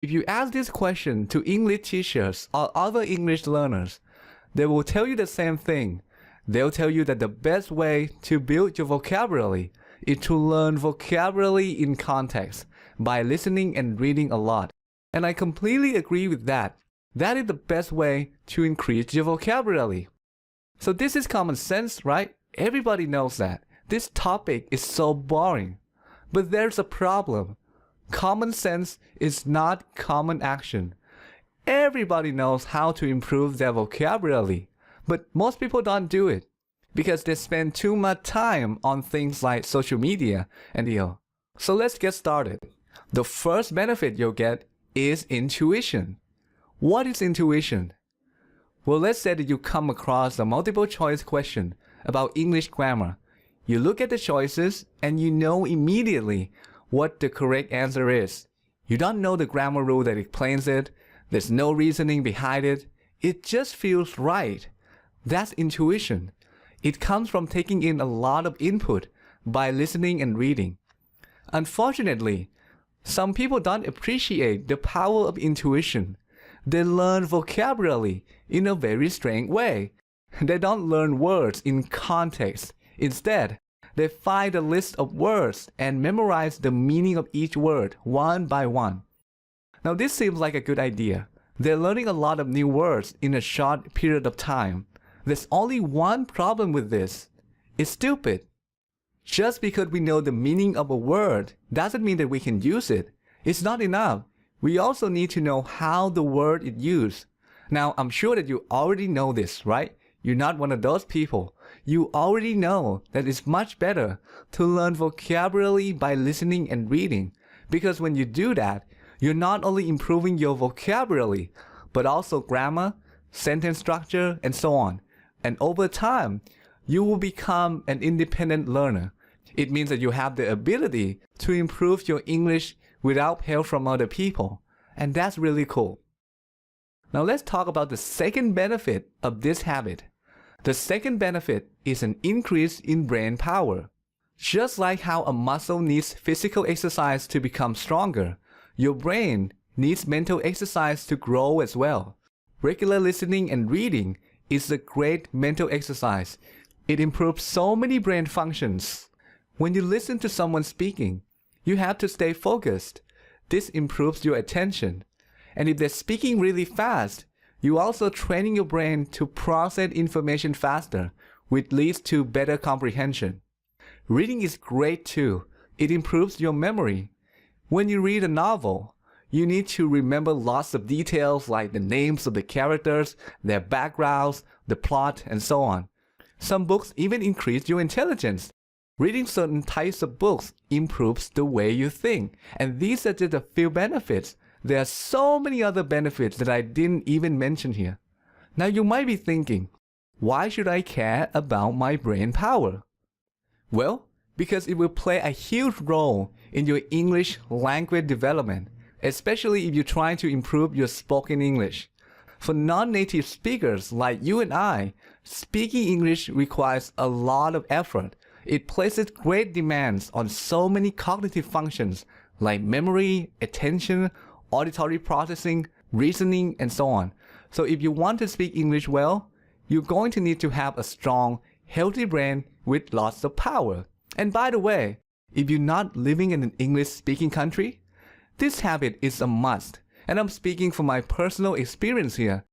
If you ask this question to English teachers or other English learners, they will tell you the same thing. They'll tell you that the best way to build your vocabulary is to learn vocabulary in context by listening and reading a lot. And I completely agree with that. That is the best way to increase your vocabulary. So this is common sense, right? Everybody knows that. This topic is so boring. But there's a problem. Common sense is not common action. Everybody knows how to improve their vocabulary, but most people don't do it because they spend too much time on things like social media and deal. So let's get started. The first benefit you'll get is intuition. What is intuition? Well, let's say that you come across a multiple choice question about English grammar. You look at the choices and you know immediately what the correct answer is. You don't know the grammar rule that explains it. There's no reasoning behind it. It just feels right. That's intuition. It comes from taking in a lot of input by listening and reading. Unfortunately, some people don't appreciate the power of intuition. They learn vocabulary in a very strange way. They don't learn words in context. Instead, they find a list of words and memorize the meaning of each word one by one. Now this seems like a good idea. They're learning a lot of new words in a short period of time. There's only one problem with this. It's stupid. Just because we know the meaning of a word doesn't mean that we can use it. It's not enough. We also need to know how the word is used. Now I'm sure that you already know this, right? You're not one of those people. You already know that it's much better to learn vocabulary by listening and reading. Because when you do that, you're not only improving your vocabulary, but also grammar, sentence structure, and so on. And over time, you will become an independent learner. It means that you have the ability to improve your English without help from other people. And that's really cool. Now let's talk about the second benefit of this habit. The second benefit is an increase in brain power. Just like how a muscle needs physical exercise to become stronger, your brain needs mental exercise to grow as well. Regular listening and reading is a great mental exercise. It improves so many brain functions. When you listen to someone speaking, you have to stay focused. This improves your attention. And if they're speaking really fast, you also training your brain to process information faster, which leads to better comprehension. Reading is great too. It improves your memory. When you read a novel, you need to remember lots of details like the names of the characters, their backgrounds, the plot, and so on. Some books even increase your intelligence. Reading certain types of books improves the way you think. And these are just a few benefits. There are so many other benefits that I didn't even mention here. Now you might be thinking, why should I care about my brain power? Well, because it will play a huge role in your English language development, especially if you're trying to improve your spoken English. For non-native speakers like you and I, speaking English requires a lot of effort. It places great demands on so many cognitive functions like memory, attention, auditory processing, reasoning, and so on. So if you want to speak English well, you're going to need to have a strong, healthy brain with lots of power. And by the way, if you're not living in an English-speaking country, this habit is a must. And I'm speaking from my personal experience here.